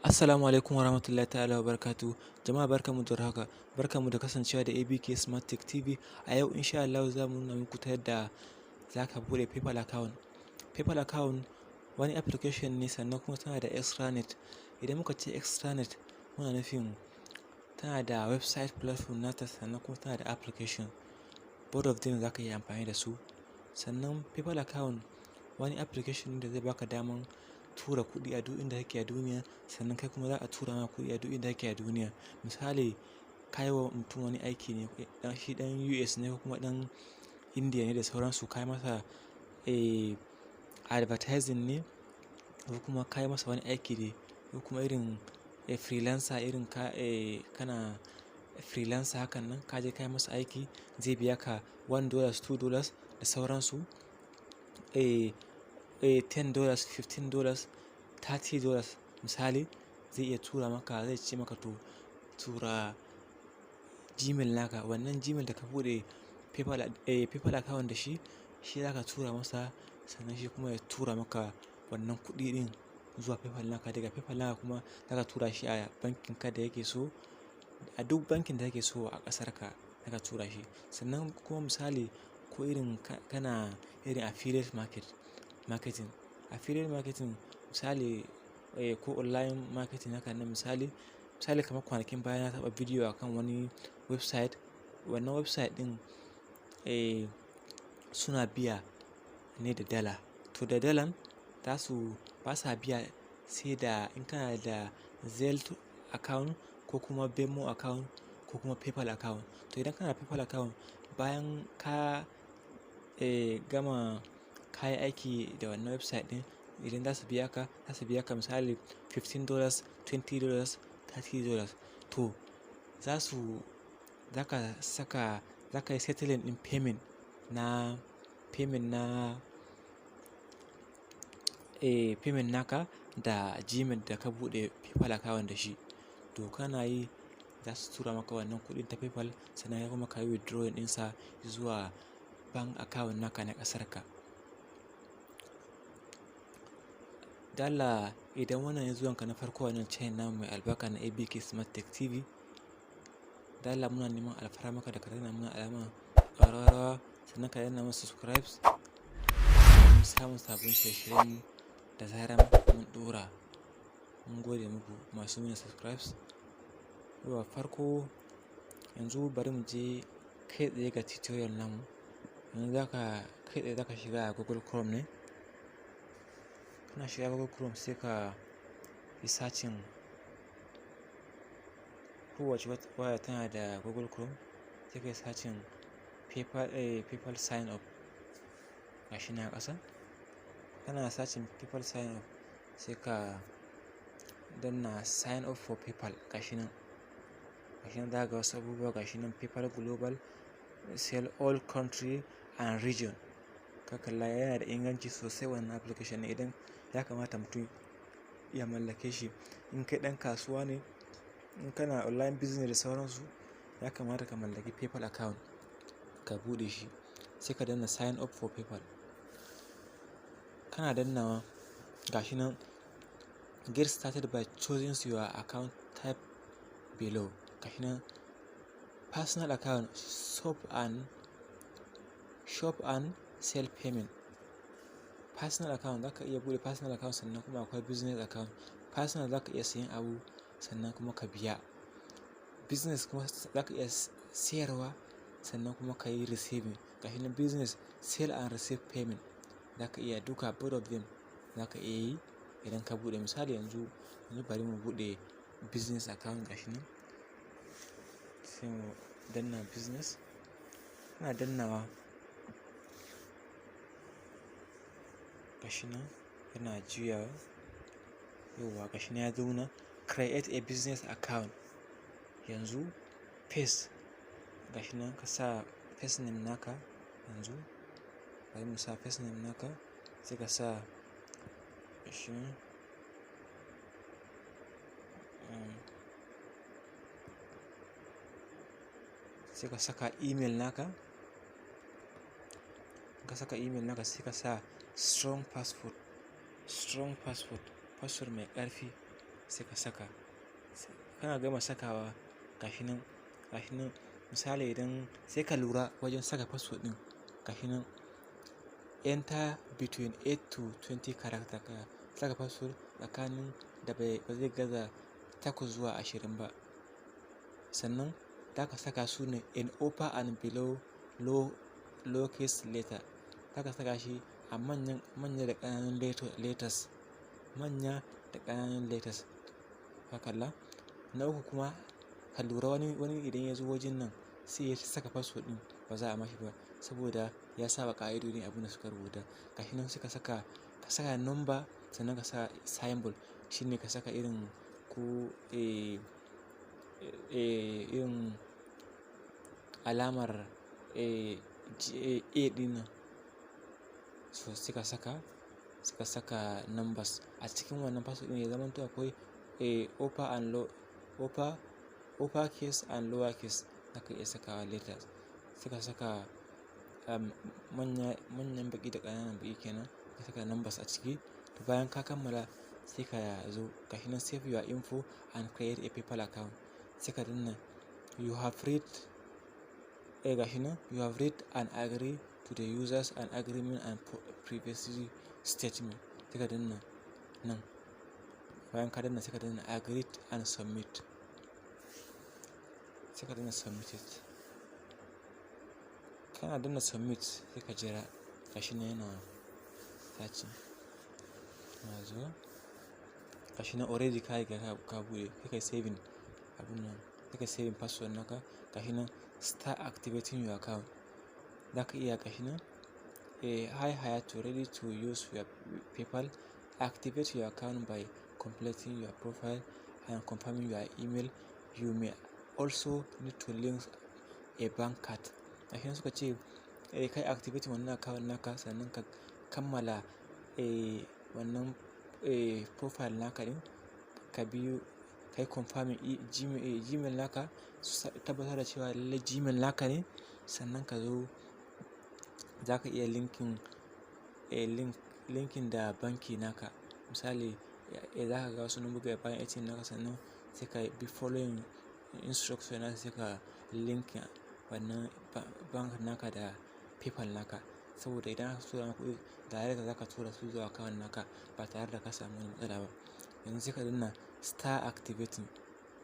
Assalamu alaikum warahmatullahi ta'ala wabarakatuh. Jama'a barkanmu da haka. Barkanmu da kasancewa da ABK Smart Tech TV. A yau insha Allah za mu nuna muku ta yadda za ka buɗe PayPal account. PayPal account wani application ne sannan kuma tana da extranet. Idan muka ce extranet muna nufin tana da website platform nata sannan kuma tana da application. Both of them za ka yi amfani da su. Sannan PayPal account wani application da zai baka daman tura kuɗi a duk inda kake a duniya, sannan kai kuma za a tura ma kuɗi a duk inda kake a duniya. Misali, ka yi wa mutum wani aiki ne, shi ɗan US ne ko kuma ɗan India ne da sauransu, ka yi masa advertising ne ko kuma ka yi masa wani aiki ne ko kuma irin freelancer, irin kana freelancer hakan nan, ka je ka yi masa aiki zai biya ka $1, $2 da sauransu. $10, $15, $30 misali zai iya tura maka, zai ce maka to tura Gmail naka. Wannan Gmail da ka buɗe PayPal account da shi za ka tura masa, sannan shi kuma ya tura maka wannan kuɗi ɗin zuwa PayPal naka. Daga PayPal naka kuma za ka tura shi a bankin ka da yake so, a duk bankin da yake so a ƙasar ka za ka tura shi. Sannan kuma misali ko irin kana irin affiliate marketing misali ko online marketing haka nan misali kamar kwanakin baya na taɓa bidiyo akan wani website. Wannan website ɗin suna biya ne da dala. To da dalan ba sa biya sai da in kana da Zelle account ko kuma Venmo account ko kuma PayPal account. To idan kana da PayPal account, bayan ka gama kayi aiki da wannan website ɗin, idan za su biya ka misali $15, $20, $30. To za ka yi settling ɗin payment naka da Gmail da ka buɗe PayPal account da shi. To kana yi za su tura maka wannan kuɗin ta PayPal, sannan kai kuma ka yi withdrawing ɗinsa zuwa bank account naka na ƙasar ka. Dala idan wannan ne zuwanka na farko wannan channel namu mai albarka na ABK Smart Tech TV, dala muna neman alfarma maka da ka danna mana alamar ƙararrawa, sannan ka danna mana subscribe domin samun sabbin shirye-shiryen da zarar mun ɗora. Mun gode muku masu mana subscribe. Yauwa farko yanzu bari mu je kai tsaye ga tutorial namu. Yanzu kai tsaye za ka shiga a Google Chrome ne. Kana shiga Google Chrome sai ka yi searching. Kowace waya tana da Google Chrome. Sai ka yi searching PayPal sign up gashi nan a ƙasa. Kana searching PayPal sign up sai ka danna sign up for PayPal gashi nan. Za ka ga wasu abubuwa gashi nan PayPal Global, sell all country and region. Ka kalla yana da inganci sosai wannan application ne. Idan ya kamata mutum ya mallake shi. In kai ɗan kasuwa ne, in kana online business da sauransu, ya kamata ka mallaki PayPal account ka buɗe shi. Sai ka danna sign up for PayPal. Kana dannawa gashi nan, get started by choosing your account type below. Gashi nan personal account, shop and sell payment. Personal account za ka iya buɗe personal account, sannan kuma akwai business account. Personal za ka iya sayen abu sannan kuma ka biya. Business kuma za ka iya sayarwa sannan kuma ka yi receiving. Gashi nan business, sell and receive payment. Za ka iya duka both of them za ka iya yi idan ka buɗe. Misali yanzu bari mu buɗe business account gashi nan. Sai mu danna business. Kana dannawa gashi nan yana juyawa. Yauwa gashi nan ya zauna create a business account. Yanzu paste gashi nan ka sa first name naka. Yanzu bari mu sa first name naka sai ka sa gashi nan sai ka saka email naka. Ka saka email naka sai ka sa strong password mai ƙarfi. sai ka saka. Kana gama sakawa gashi nan misali idan sai ka lura wajen saka password ɗin gashi nan enter between 8 to 20 character, ka saka password tsakanin da ba zai gaza 8 zuwa 20 ba. Sannan za ka saka su ne in upper and below lowercase letter. Za ka saka shi a manya da ƙananan letters, manya da ƙananan letters. Ka kalla. Na uku kuma ka lura wani idan ya zo wajen nan sai ya saka password ɗin ba za a mashi ba saboda ya saba ƙa'idodin abin da suka rubuta. Gashi nan sai ka saka number, sannan ka saka symbol, shine ka saka irin ko irin alamar A ɗin nan. So sai ka saka numbers a cikin wannan password ɗin, ya zamanto akwai upper case and lower case. Zaka iya sakawa letters, sai ka saka manyan baƙi da ƙananan baƙi kenan, ka saka numbers a ciki. To bayan ka kammala sai ka zo gashi nan save your info and create a PayPal account. Sai ka danna you have read and agree to the users and agreement and privacy statement. Sai ka danna nan. Bayan ka danna sai ka danna agree and submit. Sai ka danna submit. Kana danna submit sai ka jira gashi nan yana searching. Na zo gashi nan already ka riga ka buɗe. Sai kai saving abun nan, sai kai saving password naka. Gashi nan start activating your account. Zaka iya gashi nan hi Hayatu, ready to use your PayPal. Activate your account by completing your profile and confirming your email. You may also need to link a bank card. Gashi nan suka ce kai activate wannan account naka, sannan ka kammala wannan profile naka din, ka biyo kai confirming Gmail naka, tabbatar da cewa lallai Gmail naka ne. Sannan ka zo za ka iya linkin da banki naka. Misali za ka ga wasu number bayan ATM naka, sannan sai ka bi following instruction naka, sai ka linkin wannan bank naka da PayPal naka. Saboda idan aka tura maka kuɗi direct za ka tura su zuwa account naka ba tare da ka samu wani matsala ba. Yanzu sai ka danna start activating.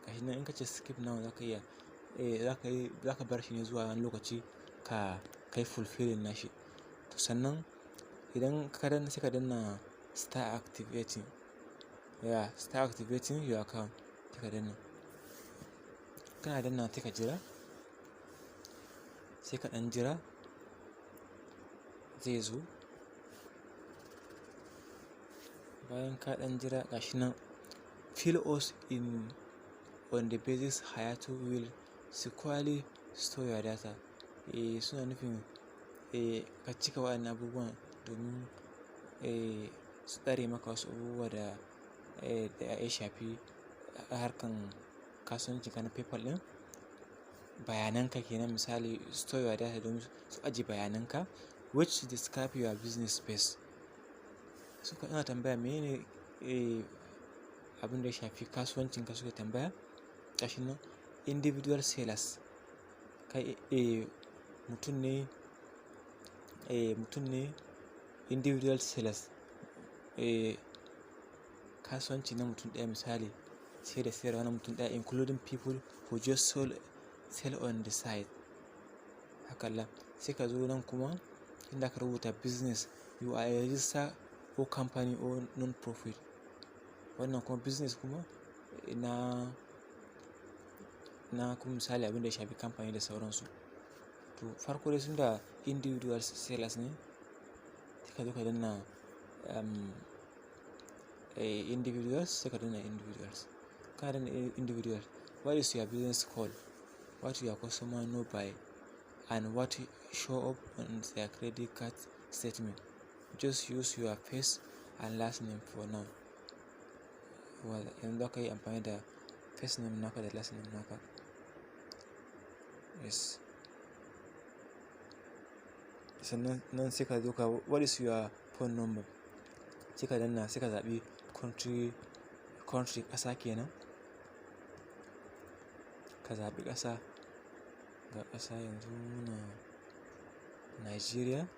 Gashi nan in ka ce skip now za ka iya za ka bar shi ne zuwa wani lokaci ka kai fulfilling nashi. To sannan idan ka danna sai ka danna start activating your account. Sai ka danna. Kana danna sai ka jira, sai ka ɗan jira zai zo. Bayan ka ɗan jira gashi nan fill us in on the basis Hayatu will securely store your data. Suna nufin ka cika waɗannan abubuwan domin su tsare maka wasu abubuwa da ya shafi harkan kasuwanci ka na PayPal ɗin. Bayananka kenan, misali store your data domin su ajiye bayananka which describe your business space. Suka ina tambaya menene abin da ya shafi kasuwancin ka, suka tambaya. Gashi nan individual sellers, kai mutum ne individual sellers, kasuwanci na mutum ɗaya, misali sai da sayarwa na mutum ɗaya, including people who just sell on the site. Hakalla. Sai ka zo nan kuma inda ka rubuta business, you are a registered or company or non-profit. Wannan kuma business kuma na kuma misali abin da ya shafi kamfani da sauransu. To farko dai sun da individual sellers ne. Sai ka zo ka danna individuals. Sai ka danna individuals. Ka danna individuals. What is your business called? What your customer know by and what show up on their credit card statement. Just use your first and last name for now. Yanzu za ka yi amfani da first name naka da last name naka. Yes. Sannan nan sai ka zo what is your phone number. Sai ka danna, sai ka zaɓi country, ƙasa kenan. Ka zaɓi ƙasa, ga ƙasa yanzu muna Nigeria,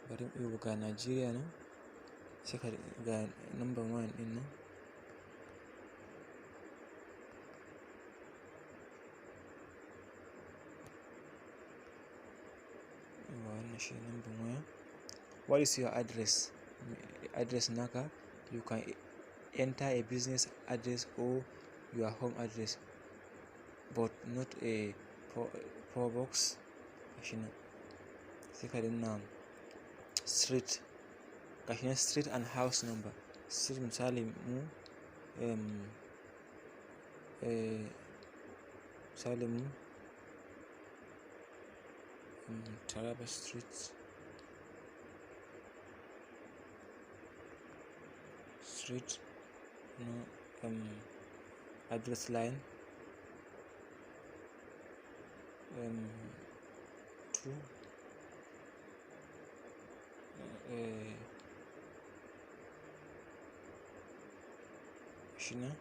bari ga Nigeria nan, sai ka ga number 1 ɗin nan. Wannan shi number 1. What is your address? Address naka, you can enter a business address or your home address, but not a PO box. Gashi nan sai ka danna street, gashi nan street and house number. Street misali mu misali mu Taraba Street, no, address line 2, shi nan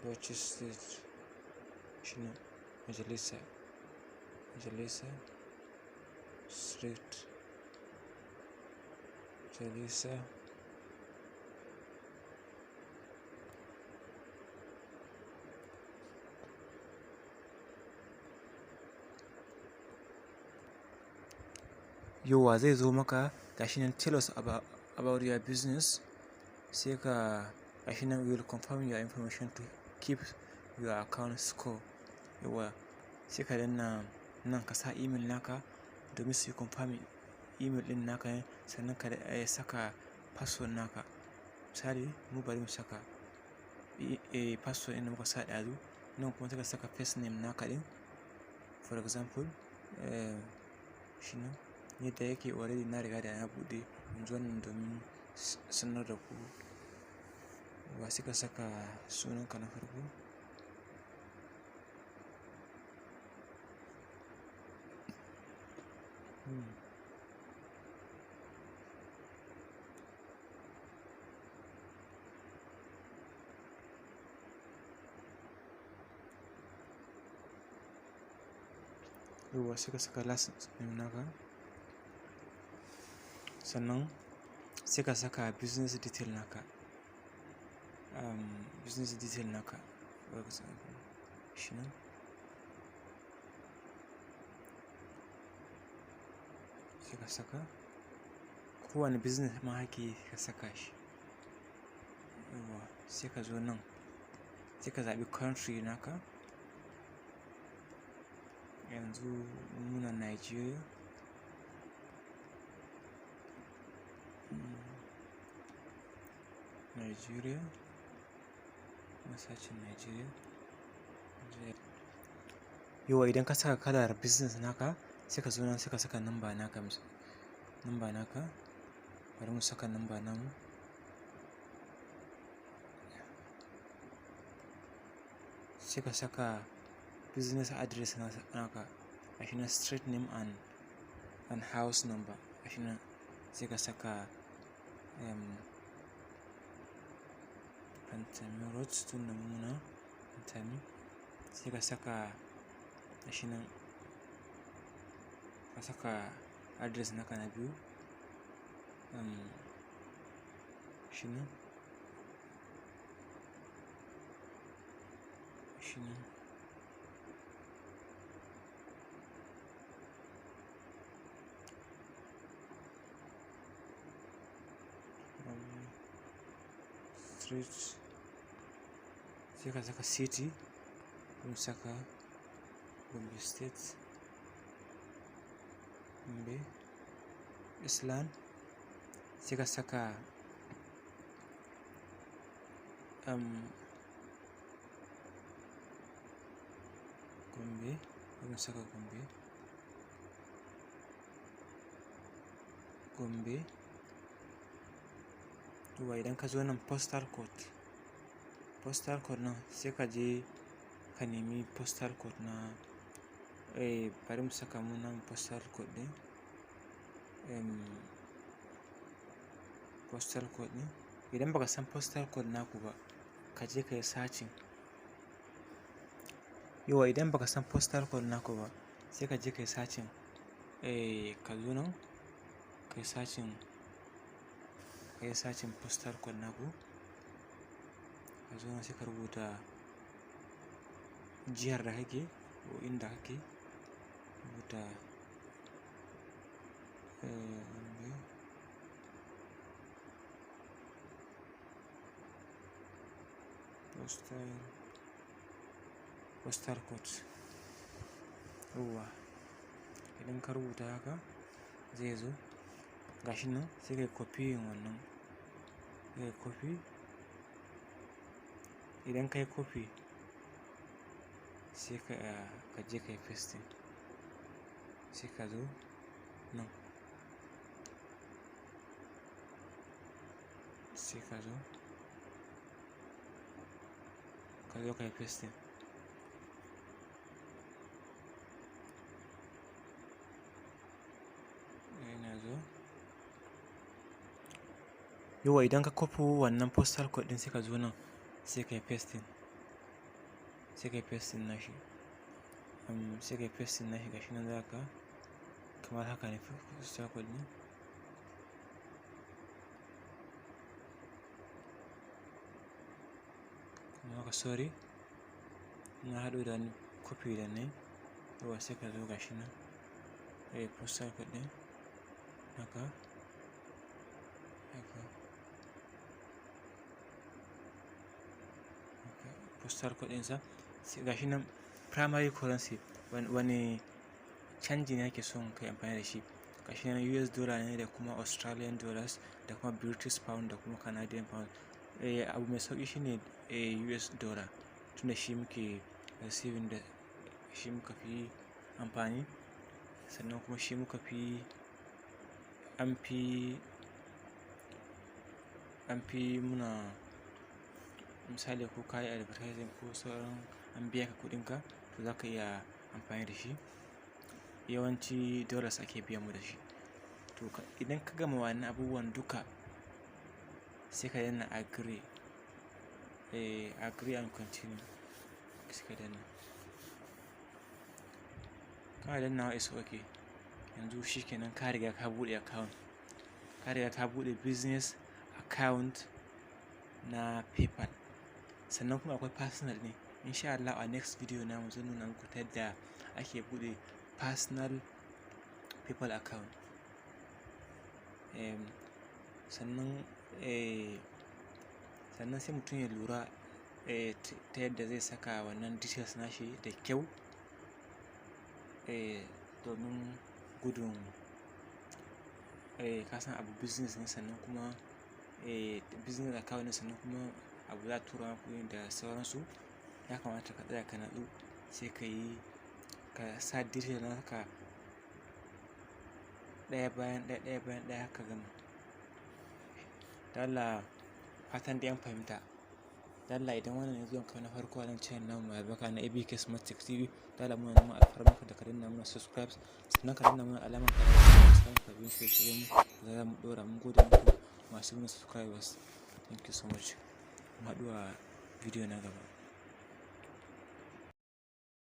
Bauchi State, shi nan Majalisa Street, Majalisa yowa zai zo maka gashi nan, tell us about your business, sai ka gashi nan, we will confirm your information to keep your account score. Yawa sai ka danna nan ka sa email naka domin su yi confirm email ɗin naka ne, sannan ka saka password naka. Misali mu bari mu saka password ɗin da muka sa ɗazu, nan kuma sai ka saka first name naka ɗin, for example shi nan yadda yake already na riga da na buɗe yanzu wannan domin sanar da ku. Sai ka saka sunanka na farko, yawa sai ka saka last name naka, sannan sai ka saka business detail naka, for example shi nan sai ka saka kowane business ma hake ka saka shi. Yawa sai ka zo nan sai ka zaɓi country naka, yanzu muna Nigeria, masacin Nigeria. Yawa idan ka saka kalar business naka sai ka zo nan sai ka saka number naka, bari mu saka number namu, sai ka saka business address naka, gashi nan street name and house number, gashi nan sai ka saka Pantami Road, tunda muna Pantami, sai ka saka gashi nan ka saka address naka na biyu, shi nan street, sai ka saka city, mun saka Gombe State, Gombe Island, sai ka saka Gombe, mun saka Gombe. Yawa idan ka zo nan postal code nan sai ka je ka nemi postal code na bari mu saka mu nan postal code ɗin, idan baka san postal code naku ba ka je ka yi searching. Yawa idan baka san postal code naku ba sai ka je ka yi searching, ka zo nan ka yi searching postal code naku. Ka zo nan sai ka rubuta jihar da kake ko inda kake, rubuta postal code. Yawwa idan ka rubuta haka zai zo gashi nan, sai kai copying wannan, sai kai copy. Idan kai copy sai ka je kai pasting, sai ka zo nan, sai ka zo kai pasting. Yawa idan ka copy wannan postal code din sai ka zo nan sai kai pasting, nashi. Sai kai pasting nashi gashi nan zaka kamar haka ne postal code ne. Kuma haka sorry na haɗu da copy da ne. Yawa sai ka zo gashi nan postal code ɗin haka postal code ɗinsa sai gashi nan primary currency wani canji ne ake son kai amfani da shi. Gashi nan US dollar ne da kuma Australian dollars da kuma British pound da kuma Canadian pound. Abu mai sauƙi shine US dollar tunda shi muke receiving da shi muka fi amfani, sannan kuma shi muka fi an fi muna misali ko kayi advertising ko sauran an biya ka kuɗinka to za ka iya amfani da shi. Yawanci dollars ake biyan mu da shi. To idan ka gama wannan abubuwan duka sai ka danna agree and continue, sai ka danna. Kana dannawa is okay. Yanzu shikenan ka riga ka buɗe account, ka riga ka buɗe business account na PayPal. Sannan kuma akwai personal ne. Insha Allah a next video namu zan nuna muku ta yadda ake buɗe personal PayPal account. Sannan sai mutum ya lura ta yadda zai saka wannan details nashi da kyau, domin gudun ka san abu business ne, sannan kuma business account ne, sannan kuma abu za a tura kuɗi da sauransu. Ya kamata ka tsaya ka natsu sai ka sa details naka ɗaya bayan ɗaya haka gama. Dan Allah fatan dai an fahimta. Dan Allah idan wannan ne zuwan ka na farko a nan channel namu mai albarka na ABK Smart Tech TV, dan Allah muna neman alfarmaka da ka danna mana subscribe, sannan ka danna mana alamar ƙararrawa sannan ka bin shirye-shiryen mu da za mu ɗora. Mun gode muku masu bin subscribers. Thank you so much. Mu haɗu a video na gaba.